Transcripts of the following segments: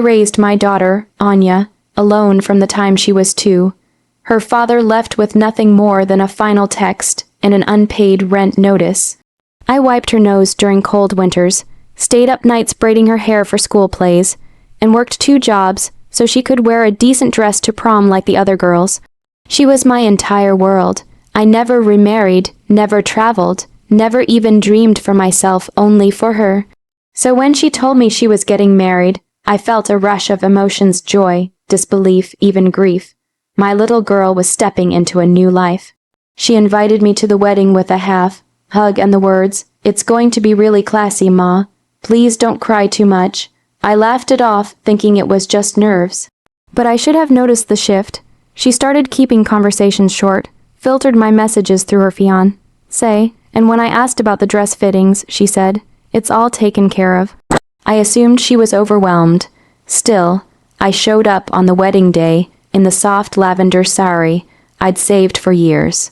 raised my daughter, Anya, alone from the time she was 2. Her father left with nothing more than a final text and an unpaid rent notice. I wiped her nose during cold winters, stayed up nights braiding her hair for school plays, and worked 2 jobs so she could wear a decent dress to prom like the other girls. She was my entire world. I never remarried, never traveled, never even dreamed for myself, only for her. So when she told me she was getting married, I felt a rush of emotions: joy, disbelief, even grief. My little girl was stepping into a new life. She invited me to the wedding with a hug and the words, "It's going to be really classy, Ma. Please don't cry too much." I laughed it off, thinking it was just nerves. But I should have noticed the shift. She started keeping conversations short, filtered my messages through her fiancé, and when I asked about the dress fittings, she said, "It's all taken care of." I assumed she was overwhelmed. Still, I showed up on the wedding day in the soft lavender sari I'd saved for years.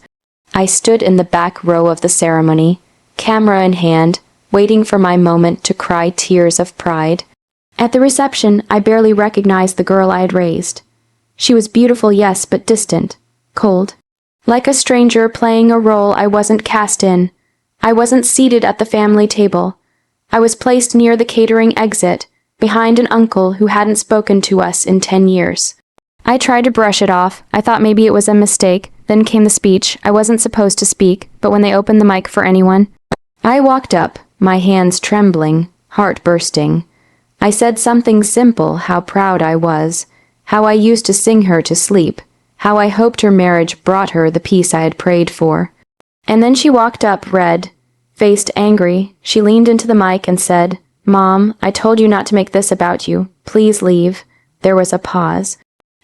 I stood in the back row of the ceremony, camera in hand, waiting for my moment to cry tears of pride. At the reception, I barely recognized the girl I had raised. She was beautiful, yes, but distant, cold. Like a stranger playing a role I wasn't cast in. I wasn't seated at the family table. I was placed near the catering exit, behind an uncle who hadn't spoken to us in 10 years. I tried to brush it off. I thought maybe it was a mistake. Then came the speech. I wasn't supposed to speak, but when they opened the mic for anyone, I walked up, my hands trembling, heart bursting. I said something simple: how proud I was, how I used to sing her to sleep, how I hoped her marriage brought her the peace I had prayed for. And then she walked up, red, faced angry. She leaned into the mic and said, "Mom, I told you not to make this about you. Please leave." There was a pause.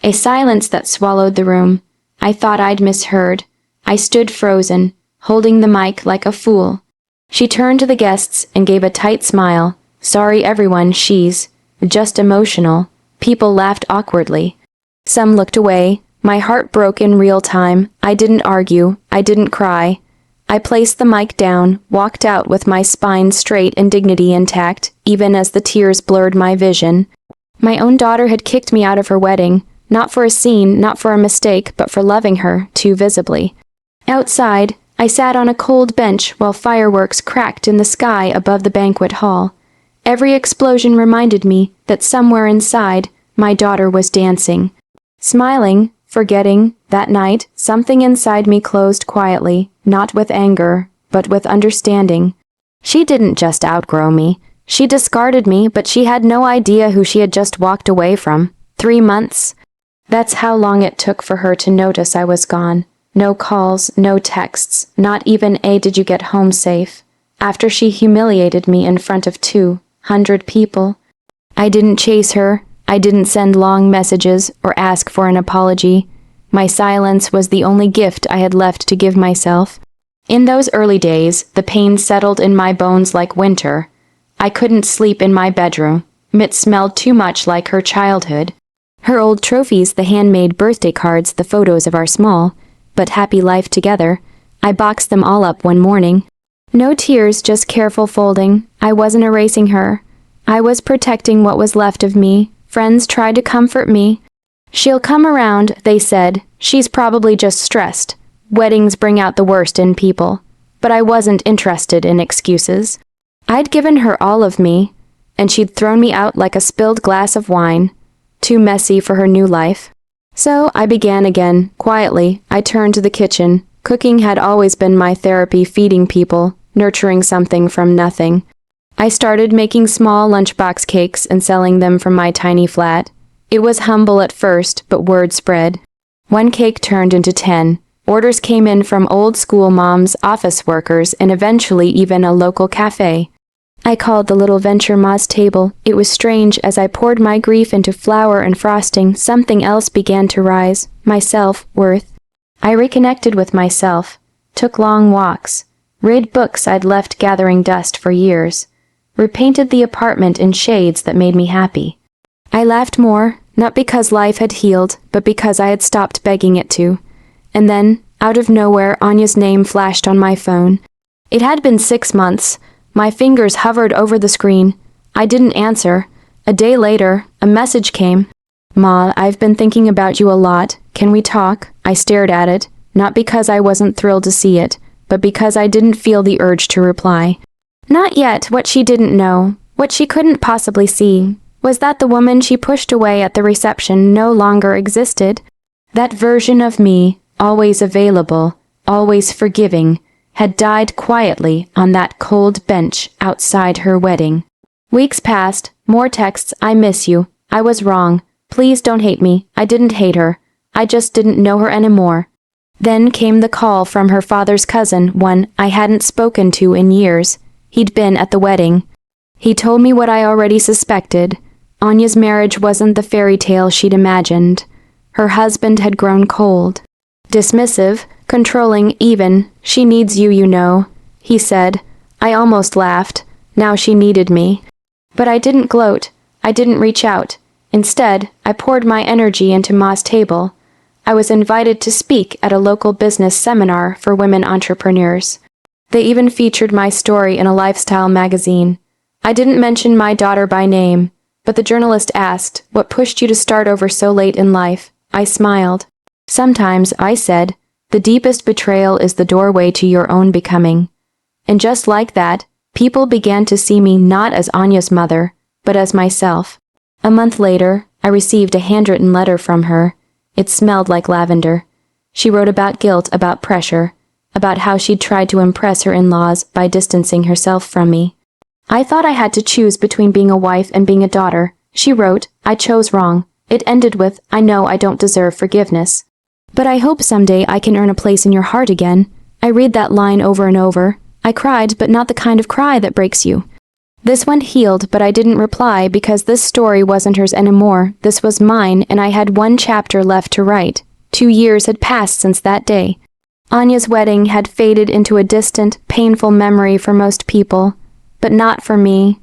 A silence that swallowed the room. I thought I'd misheard. I stood frozen, holding the mic like a fool. She turned to the guests and gave a tight smile. "Sorry everyone, she's just emotional." People laughed awkwardly. Some looked away. My heart broke in real time. I didn't argue. I didn't cry. I placed the mic down, walked out with my spine straight and dignity intact, even as the tears blurred my vision. My own daughter had kicked me out of her wedding, not for a scene, not for a mistake, but for loving her too visibly. Outside, I sat on a cold bench while fireworks cracked in the sky above the banquet hall. Every explosion reminded me that somewhere inside, my daughter was dancing. Smiling, forgetting, that night, something inside me closed quietly, not with anger, but with understanding. She didn't just outgrow me. She discarded me, but she had no idea who she had just walked away from. 3 months. That's how long it took for her to notice I was gone. No calls, no texts, not even a "did you get home safe?" After she humiliated me in front of 200 people. I didn't chase her. I didn't send long messages or ask for an apology. My silence was the only gift I had left to give myself. In those early days, the pain settled in my bones like winter. I couldn't sleep in my bedroom. It smelled too much like her childhood. Her old trophies, the handmade birthday cards, the photos of our small, but happy life together. I boxed them all up one morning. No tears, just careful folding. I wasn't erasing her. I was protecting what was left of me. Friends tried to comfort me. "She'll come around," they said. "She's probably just stressed. Weddings bring out the worst in people." But I wasn't interested in excuses. I'd given her all of me, and she'd thrown me out like a spilled glass of wine. Too messy for her new life. So I began again, quietly. I turned to the kitchen. Cooking had always been my therapy, feeding people, nurturing something from nothing. I started making small lunchbox cakes and selling them from my tiny flat. It was humble at first, but word spread. 1 cake turned into 10. Orders came in from old school moms, office workers, and eventually even a local cafe. I called the little venture Ma's table. It was strange. As I poured my grief into flour and frosting, something else began to rise. My self-worth. I reconnected with myself, took long walks, read books I'd left gathering dust for years, repainted the apartment in shades that made me happy. I laughed more, not because life had healed, but because I had stopped begging it to. And then, out of nowhere, Anya's name flashed on my phone. It had been 6 months. My fingers hovered over the screen. I didn't answer. A day later, a message came. "Ma, I've been thinking about you a lot. Can we talk?" I stared at it, not because I wasn't thrilled to see it, but because I didn't feel the urge to reply. Not yet. What she didn't know, what she couldn't possibly see, was that the woman she pushed away at the reception no longer existed. That version of me, always available, always forgiving, had died quietly on that cold bench outside her wedding. Weeks passed, more texts, "I miss you. I was wrong. Please don't hate me. I didn't hate her. I just didn't know her anymore." Then came the call from her father's cousin, one I hadn't spoken to in years. He'd been at the wedding. He told me what I already suspected. Anya's marriage wasn't the fairy tale she'd imagined. Her husband had grown cold. Dismissive, controlling even. "She needs you, you know," he said. I almost laughed. Now she needed me. But I didn't gloat. I didn't reach out. Instead, I poured my energy into Ma's table. I was invited to speak at a local business seminar for women entrepreneurs. They even featured my story in a lifestyle magazine. I didn't mention my daughter by name, but the journalist asked, "What pushed you to start over so late in life?" I smiled. "Sometimes," I said, "the deepest betrayal is the doorway to your own becoming." And just like that, people began to see me not as Anya's mother, but as myself. A month later, I received a handwritten letter from her. It smelled like lavender. She wrote about guilt, about pressure, about how she'd tried to impress her in-laws by distancing herself from me. "I thought I had to choose between being a wife and being a daughter," she wrote. "I chose wrong." It ended with, "I know I don't deserve forgiveness, but I hope someday I can earn a place in your heart again." I read that line over and over. I cried, but not the kind of cry that breaks you. This one healed, but I didn't reply because this story wasn't hers anymore. This was mine, and I had one chapter left to write. 2 years had passed since that day. Anya's wedding had faded into a distant, painful memory for most people, but not for me.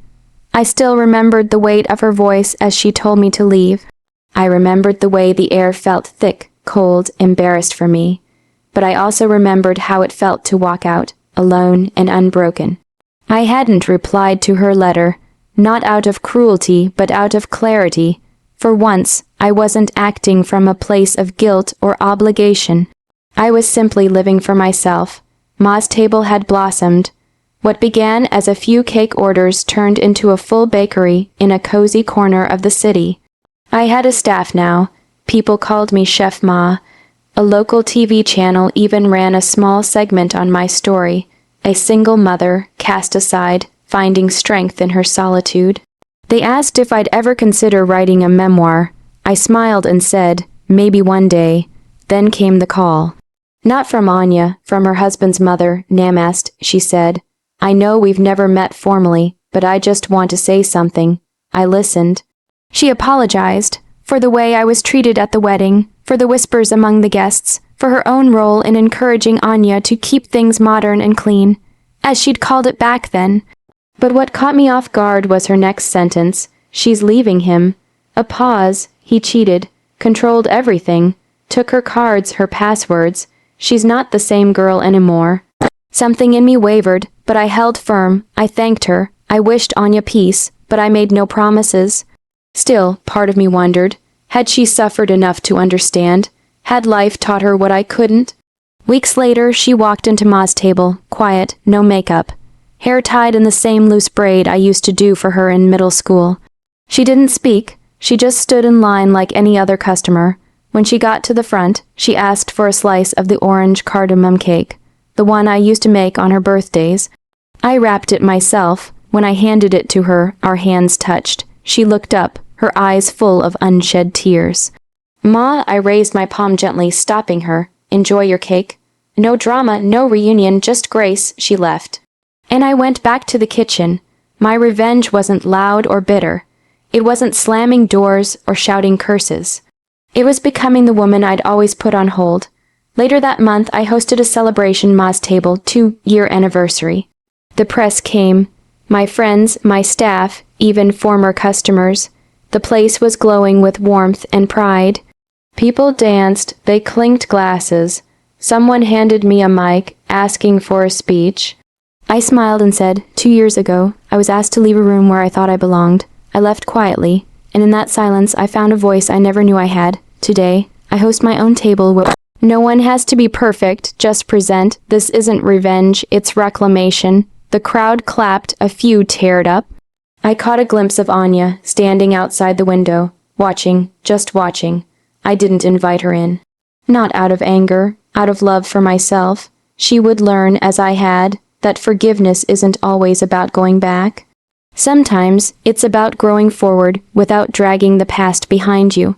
I still remembered the weight of her voice as she told me to leave. I remembered the way the air felt thick, cold, embarrassed for me. But I also remembered how it felt to walk out, alone and unbroken. I hadn't replied to her letter, not out of cruelty, but out of clarity. For once, I wasn't acting from a place of guilt or obligation. I was simply living for myself. Ma's table had blossomed. What began as a few cake orders turned into a full bakery in a cozy corner of the city. I had a staff now. People called me Chef Ma. A local TV channel even ran a small segment on my story. A single mother, cast aside, finding strength in her solitude. They asked if I'd ever consider writing a memoir. I smiled and said, maybe one day. Then came the call. Not from Anya, from her husband's mother, Namast, she said. I know we've never met formally, but I just want to say something. I listened. She apologized for the way I was treated at the wedding, for the whispers among the guests, for her own role in encouraging Anya to keep things modern and clean, as she'd called it back then. But what caught me off guard was her next sentence. She's leaving him. A pause. He cheated, controlled everything, took her cards, her passwords. She's not the same girl anymore. Something in me wavered, but I held firm. I thanked her. I wished Anya peace, but I made no promises. Still, part of me wondered, had she suffered enough to understand? Had life taught her what I couldn't? Weeks later, she walked into Ma's table, quiet, no makeup, hair tied in the same loose braid I used to do for her in middle school. She didn't speak. She just stood in line like any other customer. When she got to the front, she asked for a slice of the orange cardamom cake, the one I used to make on her birthdays. I wrapped it myself. When I handed it to her, our hands touched. She looked up, her eyes full of unshed tears. Ma, I raised my palm gently, stopping her. Enjoy your cake. No drama, no reunion, just grace, she left. And I went back to the kitchen. My revenge wasn't loud or bitter. It wasn't slamming doors or shouting curses. It was becoming the woman I'd always put on hold. Later that month, I hosted a celebration Ma's table, 2-year anniversary. The press came. My friends, my staff, even former customers. The place was glowing with warmth and pride. People danced, they clinked glasses. Someone handed me a mic, asking for a speech. I smiled and said, 2 years ago, I was asked to leave a room where I thought I belonged. I left quietly, and in that silence I found a voice I never knew I had. Today, I host my own table where no one has to be perfect, just present. This isn't revenge, it's reclamation. The crowd clapped, a few teared up. I caught a glimpse of Anya, standing outside the window, watching, just watching. I didn't invite her in. Not out of anger, out of love for myself. She would learn, as I had, that forgiveness isn't always about going back. Sometimes, it's about growing forward without dragging the past behind you.